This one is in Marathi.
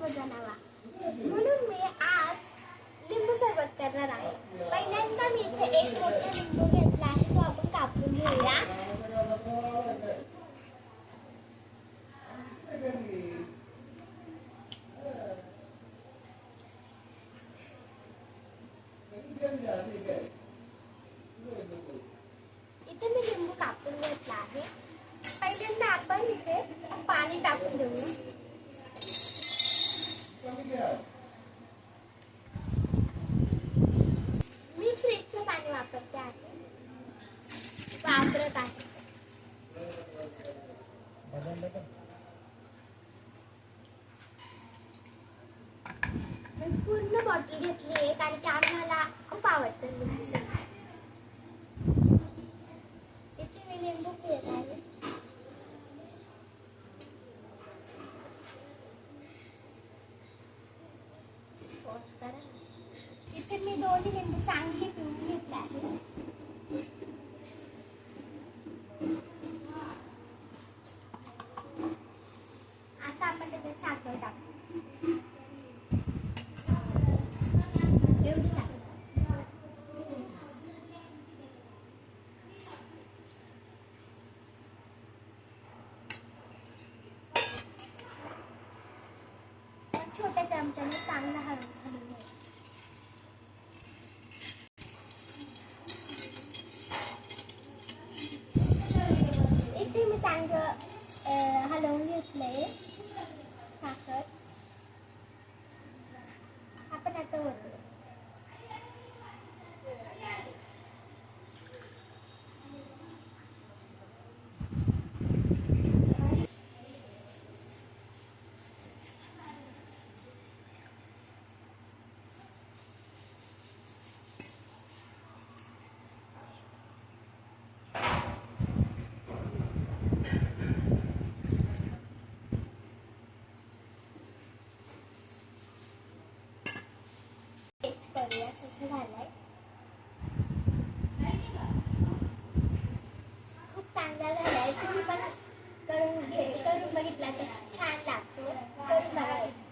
मजा नावा म्हणून मी आज लिंबू सरबत करणार आहे। पहिल्यांदा मी इथे एक मोठा लिंबू घेतला आहे, तो आपण कापून घेऊया। इथे मी लिंबू कापून घेतला आहे। पहिल्यांदा आपण इथे पाणी टाकून देऊया। मी फ्रीजचं पाणी वापरत आहे। मी पूर्ण बॉटल घेतली आहे, कारण की आम्हाला खूप आवडतं लिंबू सरबत। इथे मी लिंबू पिळत आहे। इथे मी दोन्ही लिंबू चांगले पिळून घेतले आहे। आता आपण त्याच्यात साखर टाकू। एवढी टाकू। छोट्या चमच्याने चांगला हलवून घ्यायचं। इथे मी चांगलं हलवून घेतलंय साखर। आपण आता वरतो। टेस्ट करूया कसं झालंय। खूप चांगला झालाय। तुम्ही पण करून बघितला तर छान लागतो। करून बघा।